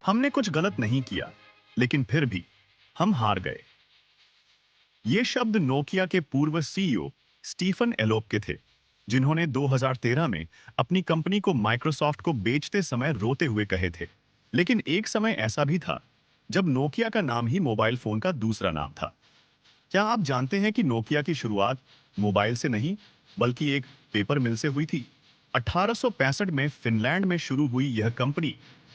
हमने कुछ गलत नहीं किया, लेकिन फिर भी हम हार गए। ये शब्द नोकिया के पूर्व सीईओ स्टीफन एलोप के थे, जिन्होंने 2013 में अपनी कंपनी को माइक्रोसॉफ्ट को बेचते समय रोते हुए कहे थे। लेकिन एक समय ऐसा भी था जब नोकिया का नाम ही मोबाइल फोन का दूसरा नाम था। क्या आप जानते हैं कि नोकिया की शुरुआत मोबाइल से नहीं, बल्कि एक पेपर मिल से हुई थी? 1865 में फिनलैंड में शुरू हुई यह कंपनी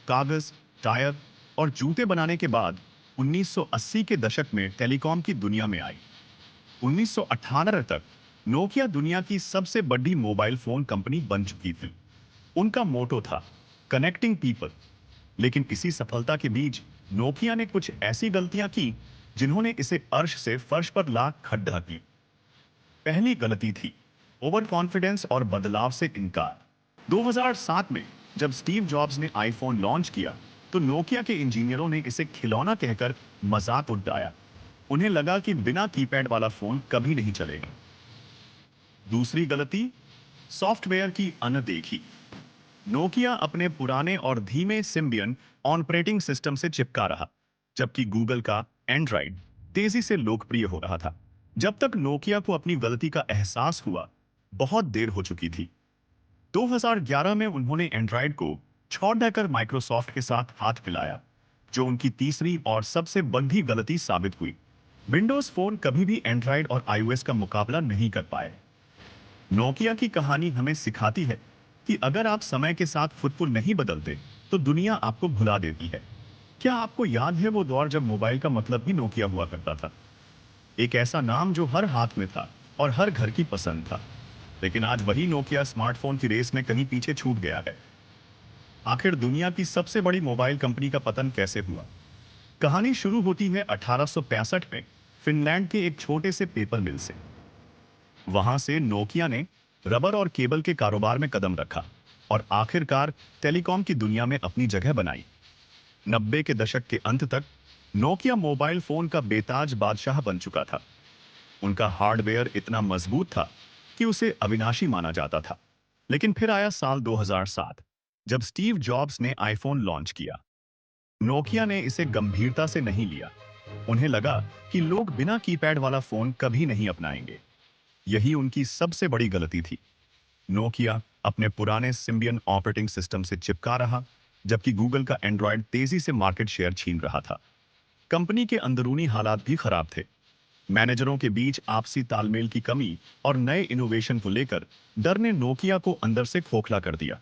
कागज, टायर और जूते बनाने के बाद 1980 के दशक में टेलीकॉम की दुनिया में आई। 1998 तक नोकिया दुनिया की सबसे बड़ी मोबाइल फोन कंपनी बन चुकी थी। उनका मोटो था कनेक्टिंग पीपल। लेकिन इसी सफलता के बीच नोकिया ने कुछ ऐसी गलतियां की जिन्होंने इसे अर्श से फर्श पर ला खड्डा की। पहली गलती थी ओवर कॉन्फिडेंस और बदलाव से इनकार। 2007 में जब स्टीव जॉब्स ने आईफोन लॉन्च किया, तो नोकिया के इंजीनियरों ने इसे खिलौना कहकर मजाक उड़ाया। उन्हें लगा कि बिना कीपैड वाला फोन कभी नहीं चलेगा। दूसरी गलती, सॉफ्टवेयर की अनदेखी। नोकिया अपने पुराने और धीमे सिम्बियन ऑपरेटिंग सिस्टम से चिपका रहा, जबकि गूगल का एंड्रॉइड तेजी से लोकप्रिय हो रहा था। जब तक नोकिया को अपनी गलती का एहसास हुआ, बहुत देर हो चुकी थी। 2011 में उन्होंने एंड्रॉइड को छोड़कर माइक्रोसॉफ्ट के साथ हाथ मिलाया, जो उनकी तीसरी और सबसे बड़ी गलती साबित हुई। विंडोज फोन कभी भी एंड्रॉइड और आईओएस का मुकाबला नहीं कर पाए। नोकिया की कहानी हमें सिखाती है कि अगर आप समय के साथ खुद को नहीं बदलते, तो दुनिया आपको भुला देती है। क्या आपको याद है वो दौर जब मोबाइल का मतलब ही नोकिया हुआ करता था? एक ऐसा नाम जो हर हाथ में था और हर घर की पसंद था। लेकिन आज वही नोकिया स्मार्टफोन की रेस में कहीं पीछे छूट गया है। आखिर दुनिया की सबसे बड़ी मोबाइल कंपनी का पतन कैसे हुआ? कहानी शुरू होती है 1865 में फिनलैंड के एक छोटे से पेपर मिल से। वहां से नोकिया ने रबर और केबल के कारोबार में कदम रखा और आखिरकार टेलीकॉम की दुनिया में अपनी जगह बनाई। 90 के दशक के अंत तक नोकिया मोबाइल फोन का बेताज बादशाह बन चुका था। उनका हार्डवेयर इतना मजबूत था कि उसे अविनाशी माना जाता था। लेकिन फिर आया साल 2007, जब स्टीव जॉब्स ने आईफोन लॉन्च किया। नोकिया ने इसे गंभीरता से नहीं लिया। उन्हें लगा कि लोग बिना कीपैड वाला फोन कभी नहीं अपनाएंगे। यही उनकी सबसे बड़ी गलती थी। नोकिया अपने पुराने सिम्बियन ऑपरेटिंग सिस्टम से चिपका रहा, जबकि गूगल का एंड्रॉयड तेजी से मार्केट शेयर छीन रहा था। कंपनी के अंदरूनी हालात भी खराब थे। मैनेजरों के बीच आपसी तालमेल की कमी और नए इनोवेशन को लेकर डर ने नोकिया को अंदर से खोखला कर दिया।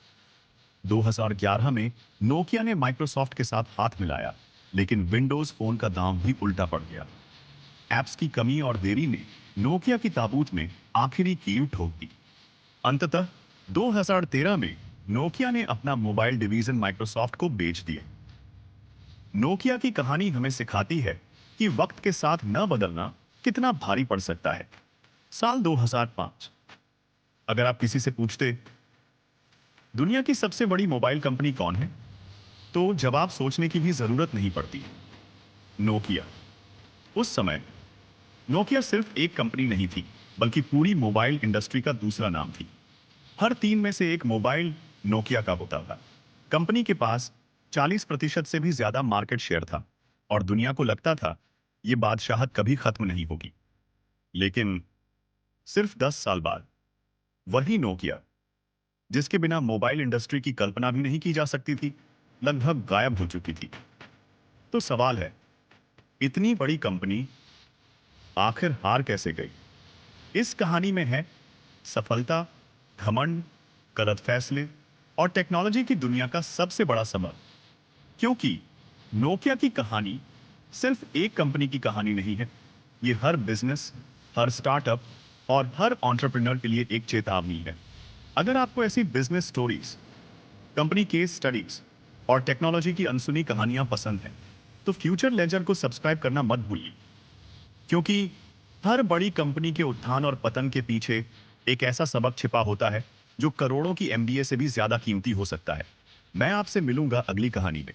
2011 में नोकिया ने माइक्रोसॉफ्ट के साथ हाथ मिलाया, लेकिन विंडोज फोन का दाम भी उल्टा पड़ गया। ऐप्स की कमी और देरी ने नोकिया की ताबूत में आखिरी कील ठोक दी। अंततः 2013 में नोकिया ने अपना मोबाइल डिवीजन माइक्रोसॉफ्ट को बेच दिया। नोकिया की कहानी हमें सिखाती है कि वक्त के साथ न बदलना कितना भारी पड़ सकता है। साल 2005, अगर आप किसी से पूछते दुनिया की सबसे बड़ी मोबाइल कंपनी कौन है, तो जवाब सोचने की भी जरूरत नहीं पड़ती। नोकिया। उस समय नोकिया सिर्फ एक कंपनी नहीं थी, बल्कि पूरी मोबाइल इंडस्ट्री का दूसरा नाम थी। हर तीन में से एक मोबाइल नोकिया का होता था। कंपनी के पास 40% से भी ज्यादा मार्केट शेयर था और दुनिया को लगता था यह बादशाहत कभी खत्म नहीं होगी। लेकिन सिर्फ 10 साल बाद वही नोकिया, जिसके बिना मोबाइल इंडस्ट्री की कल्पना भी नहीं की जा सकती थी, लगभग गायब हो चुकी थी। तो सवाल है, इतनी बड़ी कंपनी आखिर हार कैसे गई? इस कहानी में है सफलता, घमंड, गलत फैसले और टेक्नोलॉजी की दुनिया का सबसे बड़ा सबक। क्योंकि नोकिया की कहानी सिर्फ एक कंपनी की कहानी नहीं है, ये हर बिजनेस, हर स्टार्टअप और हर एंटरप्रेन्योर के लिए एक चेतावनी है। अगर आपको ऐसी business stories, company case studies और टेक्नोलॉजी की अनसुनी कहानियां पसंद हैं, तो फ्यूचर लेजर को सब्सक्राइब करना मत भूलिए। क्योंकि हर बड़ी कंपनी के उत्थान और पतन के पीछे एक ऐसा सबक छिपा होता है जो करोड़ों की एमबीए से भी ज्यादा कीमती हो सकता है। मैं आपसे मिलूंगा अगली कहानी में।